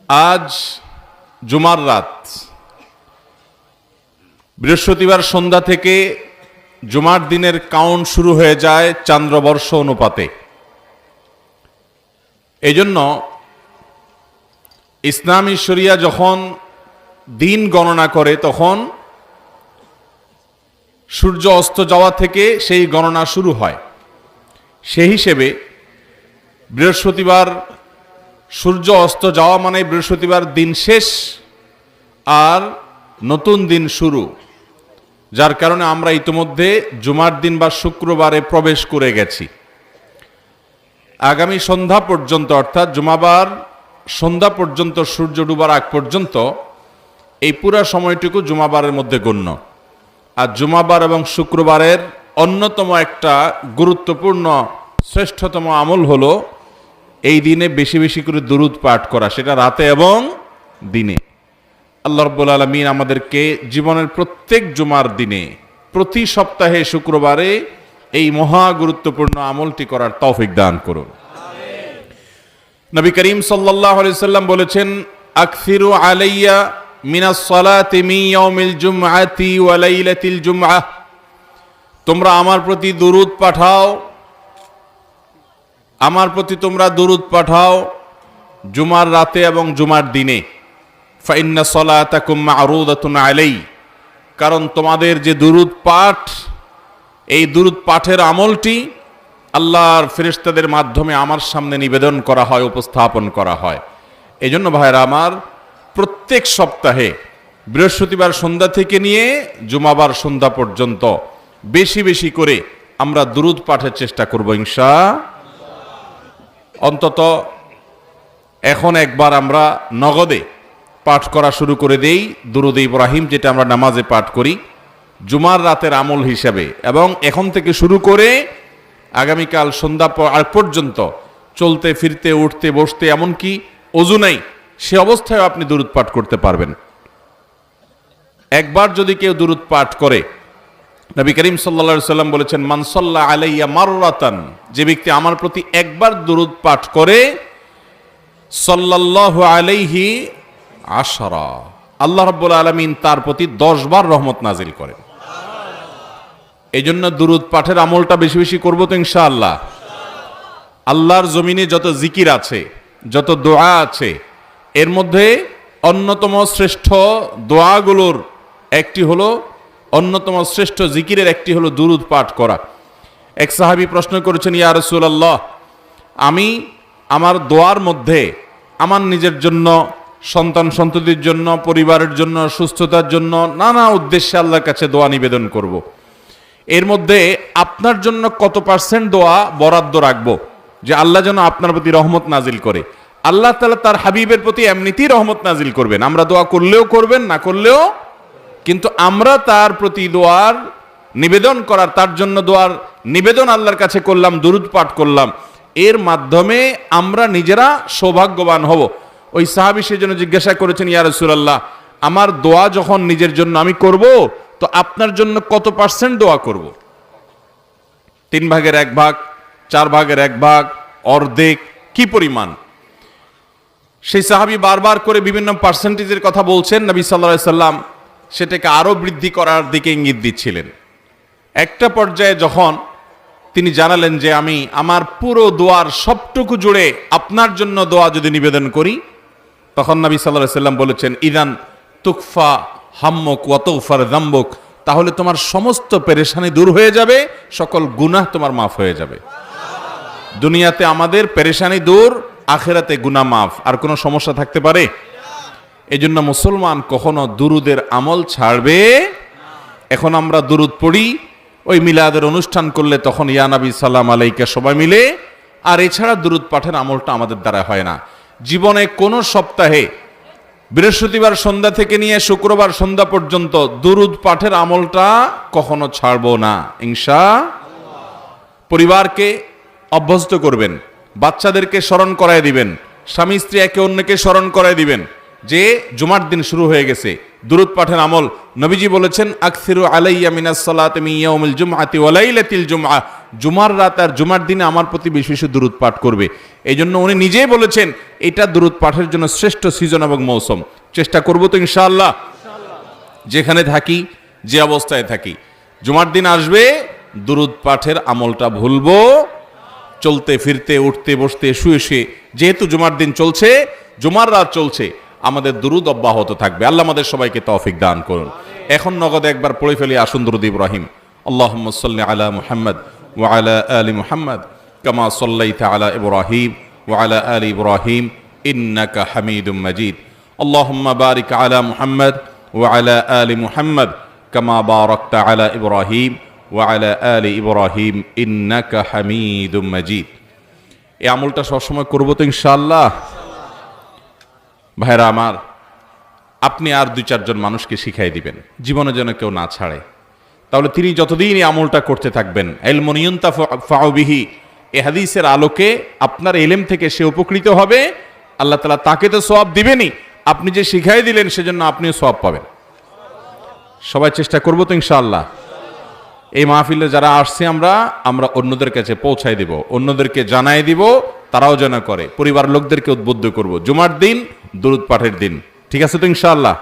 আজ জুমার রাত, বৃহস্পতিবার সন্ধ্যা থেকে জুমার দিনের কাউন্ট শুরু হয়ে যায় চান্দ্রবর্ষ অনুপাতে। এই জন্য ইসলামী শরিয়া যখন দিন গণনা করে তখন সূর্য অস্ত যাওয়া থেকে সেই গণনা শুরু হয়। সেই হিসেবে বৃহস্পতিবার সূর্য অস্ত যাওয়া মানে বৃহস্পতিবার দিন শেষ আর নতুন দিন শুরু, যার কারণে আমরা ইতিমধ্যে জুমার দিন বা শুক্রবারে প্রবেশ করে গেছি। আগামী সন্ধ্যা পর্যন্ত অর্থাৎ জুমাবার সন্ধ্যা পর্যন্ত সূর্য ডুবার আগ পর্যন্ত এই পুরা সময়টুকু জুমাবারের মধ্যে গণ্য। আর জুমাবার এবং শুক্রবারের অন্যতম একটা গুরুত্বপূর্ণ শ্রেষ্ঠতম আমল হলো এই দিনে বেশি বেশি করে দুরূদ পাঠ করা, সেটা রাতে এবং দিনে। আল্লাহ রাব্বুল আলামিন আমাদেরকে জীবনের প্রত্যেক জুমার দিনে, প্রতি সপ্তাহে শুক্রবারে এই মহা গুরুত্বপূর্ণ আমলটি করার তৌফিক দান করুন। নবী করিম সাল্লাল্লাহু আলাইহি সাল্লাম বলেছেন, আকসিরু আলাইয়া মিনাস সালাতি মিন ইয়াউমিল জুমআতি ওয়া লাইলাতিল জুমআহ, তোমরা আমার প্রতি দুরূদ পাঠাও, আমার প্রতি তোমরা দুরূদ পাঠাও জুমার রাতে এবং জুমার দিনে। ফাইন্না সালাতাকুম মা'রুদাতুন আলাই, কারণ তোমাদের যে দুরূদ পাঠ, এই দুরূদ পাঠের আমলটি আল্লাহর ফেরেশতাদের মাধ্যমে আমার সামনে নিবেদন করা হয়, উপস্থাপন করা হয়। এই জন্য ভাইরা আমার, প্রত্যেক সপ্তাহে বৃহস্পতিবার সন্ধ্যা থেকে নিয়ে জুমাবার সন্ধ্যা পর্যন্ত বেশি বেশি করে আমরা দুরূদ পাঠের চেষ্টা করব ইনশাআল্লাহ। অন্তত এখন একবার আমরা নগদে পাঠ করা শুরু করে দেই দুরূদ ইব্রাহিম, যেটা আমরা নামাজে পাঠ করি জুমার রাতের আমল হিসাবে, এবং এখন থেকে শুরু করে আগামীকাল সন্ধ্যা আগ পর্যন্ত চলতে ফিরতে উঠতে বসতে এমনকি ওযু নাই সে অবস্থায় আপনি দুরূদ পাঠ করতে পারবেন। একবার যদি কেউ দুরূদ পাঠ করে, নবী করিম সাল্লাল্লাহু আলাইহি সাল্লাম বলেছেন, মান সাল্লা আলাইয়া মাররাতান, যে ব্যক্তি আমার প্রতি একবার দুরূদ পাঠ করে, সাল্লাল্লাহু আলাইহি আশরা, আল্লাহ রাব্বুল আলামিন তার প্রতি 10 বার রহমত নাজিল করেন। এই জন্য দুরূদ পাঠের আমলটা বেশি বেশি করব তো ইনশাআল্লাহ। আল্লাহর জমিনে যত জিকির আছে, যত দোয়া আছে, এর মধ্যে অন্যতম শ্রেষ্ঠ দোয়াগুলোর একটি হলো, অন্যতম শ্রেষ্ঠ জিকিরের একটি হলো দুরূদ পাঠ করা। এক সাহাবী প্রশ্ন করেছেন, ইয়া রাসূলুল্লাহ, আমি আমার দোয়ার মধ্যে আমার নিজের জন্য, সন্তান সন্ততির জন্য, পরিবারের জন্য, সুস্থতার জন্য নানা উদ্দেশ্যে আল্লাহর কাছে দোয়া নিবেদন করব। এর মধ্যে আপনার জন্য কত পার্সেন্ট দোয়া বরাদ্দ রাখবো যে আল্লাহ যেন আপনার প্রতি রহমত নাজিল করে? আল্লাহ তাআলা তার হাবিবের প্রতি এমনিতেই রহমত নাজিল করবেন, আমরা দোয়া করলেও করবেন, না করলেও, কিন্তু আমরা তার প্রতি দোয়ার নিবেদন করার, তার জন্য দোয়ার নিবেদন আল্লাহর কাছে করলাম, দুরূদ পাঠ করলাম, এর মাধ্যমে আমরা নিজেরা সৌভাগ্যবান হব। ওই সাহাবী সেজন্য জিজ্ঞাসা করেছেন, ইয়া রাসূলুল্লাহ, আমার দোয়া যখন নিজের জন্য আমি করব, তো আপনার জন্য কত পার্সেন্ট দোয়া করব? 3 ভাগের 1 ভাগ, 4 ভাগের 1 ভাগ, অর্ধেক, কি পরিমাণ? সেই সাহাবী বারবার করে বিভিন্ন পার্সেন্টেজের কথা বলছেন। নবী সাল্লাল্লাহু আলাইহি সাল্লাম সেটাকে আরো বৃদ্ধি করার দিকে ইঙ্গিত দিচ্ছিলেন। একটা পর্যায়ে যখন তিনি জানালেন যে আমি আমার পুরো দোয়ার সবটুকু জুড়ে আপনার জন্য দোয়া যদি নিবেদন করি, তখন নবী সাল্লাল্লাহু আলাইহি সাল্লাম বলেছেন, ইদান তুকফা হাম্মুক ওয়া তুগফার যামবুক, তাহলে তোমার সমস্ত পেরেশানি দূর হয়ে যাবে, সকল গুনাহ তোমার মাফ হয়ে যাবে। দুনিয়াতে আমাদের পেরেশানি দূর, আখিরাতে গুনাহ মাফ, আর কোনো সমস্যা থাকতে পারে? এজন্য মুসলমান কখনো দুরূদের আমল ছাড়বে। এখন আমরা দুরূদ পড়ি, ওই মিলাদের অনুষ্ঠান করলে তখন ইয়া নবী সালাম আলাইকা সবাই মিলে, আর এছাড়া দুরূদ পাঠের আমলটা আমাদের দ্বারা হয় না। জীবনে কোনো সপ্তাহে বৃহস্পতিবার সন্ধ্যা থেকে নিয়ে শুক্রবার সন্ধ্যা পর্যন্ত দুরূদ পাঠের আমলটা কখনো ছাড়বো না ইনশাআল্লাহ। পরিবারকে অভ্যস্ত করবেন, বাচ্চাদেরকে স্মরণ করায় দিবেন, স্বামী স্ত্রী একে অন্যকে স্মরণ করায় দিবেন, যে জুমার দিন শুরু হয়ে গেছে, দুরূদ পাঠের আমল। নবীজি বলেছেন, আকসিরু আলাইয়া মিনাস সালাতি মিন ইয়াউমিল জুমআতি ওয়া লাইলাতিল জুমআ, জুমার রাত আর জুমার দিনে আমার প্রতি বেশি বেশি দুরূদ পাঠ করবে। এই জন্য উনি নিজেই বলেছেন এটা দুরূদ পাঠের জন্য শ্রেষ্ঠ সিজন এবং মৌসুম। চেষ্টা করব তো ইনশাআল্লাহ, যেখানে থাকি যে অবস্থায় থাকি, জুমার দিন আসবে দুরূদ পাঠের আমলটা ভুলবো, চলতে ফিরতে উঠতে বসতে শুয়ে শুয়ে, যেহেতু জুমার দিন চলছে, জুমার রাত চলছে, আমাদের দুরূদ অব্যাহত থাকবে। আল্লাহ আমাদের সবাইকে তৌফিক দান করুন। এখন নগদ একবার পড়ে ফেলি আসুন দুরূদ ইব্রাহিম। আল্লাহুম্মা সাল্লি আলা মুহাম্মদ ওয়া আলা আলি মুহাম্মদ কামা সাল্লাইতা আলা ইব্রাহিম ওয়া আলা আলি ইব্রাহিম ইন্নাকা হামিদুম মাজিদ। আল্লাহুম্মা বারিক আলা মুহাম্মদ ওয়া আলা আলি মুহাম্মদ কামা বারাকতা আলা ইব্রাহিম ওয়া আলা আলি ইব্রাহিম ইন্নাকা হামিদুম মাজিদ। এই আমলটা সবসময় করবো তো ইনশাআল্লাহ। ভাইরা আমার, আপনি আর 2-4 জন মানুষকে শিখাই দিবেন, জীবনে যেন কেউ না ছাড়ে। তাহলে তিনি যতদিন এই আমলটা করতে থাকবেন, ইলমুন ইউনতাফাউ বিহি, এই হাদিসের আলোকে আপনার ইলম থেকে সে উপকৃত হবে, আল্লাহ তাআলা তাকে তো সওয়াব দিবেনই, আপনি যে শিখাই দিলেন সেজন্য আপনিও সওয়াব পাবেন। সবাই চেষ্টা করবো তো ইনশাআল্লাহ। এই মাহফিলে যারা আসছে আমরা অন্যদের কাছে পৌঁছায় দিব, অন্যদেরকে জানাই দিব, তারাও যেন করে, পরিবার লোকদেরকে উদ্বুদ্ধ করব। জুমার দিন দুরূদ পাঠের দিন, ঠিক আছে তো ইনশাআল্লাহ।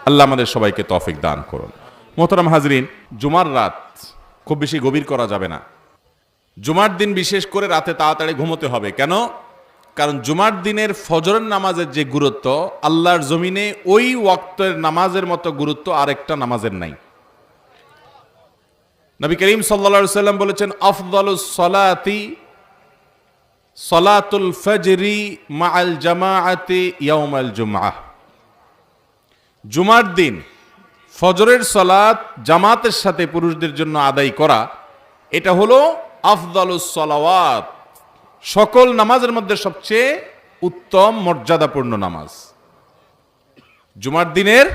আল্লাহ আমাদের সবাইকে তৌফিক দান করুন। মোহতারাম হাজরিন, জুমার রাত খুব বেশি গভীর করা যাবে না। জুমার দিন বিশেষ করে রাতে তাড়াতাড়ি ঘুমোতে হবে। কেন? কারণ জুমার দিনের ফজরের নামাজের যে গুরুত্ব, আল্লাহর জমিনে ওই ওয়াক্তের নামাজের মতো গুরুত্ব আরেকটা নামাজের নাই। নবী করিম সাল্লাল্লাহু আলাইহি ওয়াসাল্লাম বলেছেন, আফদালুস সালাতি সালাতুল ফজরি মাআল জামাআতি ইয়াউমাল জুমআহ। জুমার দিন ফজরের সালাত জামাতের সাথে পুরুষদের জন্য আদায় করা, এটা হলো আফদালুস সালাওয়াত, সকল নামাজের মধ্যে সবচেয়ে উত্তম মর্যাদাপূর্ণ নামাজ জুমার দিনের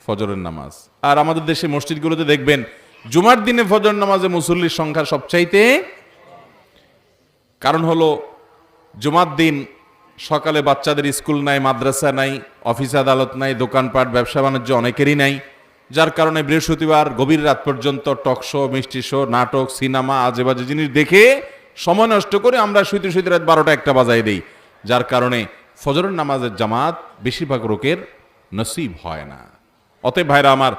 ফজরের নামাজ। আর আমাদের দেশে মসজিদগুলোতে দেখবেন জুমার দিনে ফজর নামাজে মুসল্লির সংখ্যা সবচাইতে। কারণ হলো জুমার দিন সকালে বাচ্চাদের স্কুল নাই, মাদ্রাসা নাই, অফিস আদালত নাই, দোকানপাট ব্যবসা বাণিজ্য অনেকেরই নাই, যার কারণে বৃহস্পতিবার গভীর রাত পর্যন্ত টক শো, মিষ্টি শো, নাটক, সিনেমা, আজেবাজে জিনিস দেখে সময় নষ্ট করে আমরা শুইতে শুইতে রাত 12টা-1টা বাজাই দেই, যার কারণে ফজরের নামাজের জামাত বেশিরভাগ লোকের নসিব হয় না। অতএব ভাইরা আমার,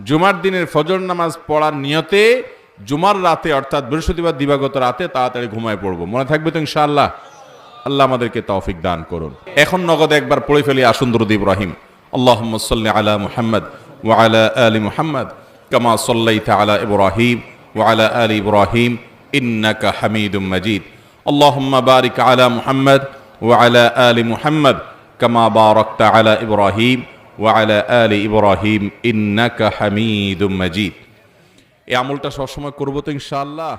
জুমার দিনের ফজর নামাজ পড়ার নিয়তে জুমার রাতে অর্থাৎ বৃহস্পতিবার দিবাগত রাতে তাড়াতাড়ি ঘুমায় পড়বো। মনে থাকবে তো ইনশাআল্লাহ। আল্লাহ আমাদেরকে তৌফিক দান করুন। এখন নগদ একবার পড়ে ফেলি আসুন দুরূদ ইব্রাহিম। আল্লাহুম্মা সাল্লি আলা মুহাম্মদ ওয়া আলা আলি মুহাম্মদ কামা সাল্লাইতা আলা ইব্রাহিম ওয়া আলা আলি ইব্রাহিম ইন্নাকা হামিদুম মাজিদ। আল্লাহুম্মা বারিক আলা মুহাম্মদ ওয়া আলা আলি মুহাম্মদ কামা বারাকতা আলা ইব্রাহিম ওয়া আলা আলি ইব্রাহিম ইন্নাকা হামিদুম মাজিদ। এই আমলটা সবসময় করবো তো ইনশাআল্লাহ।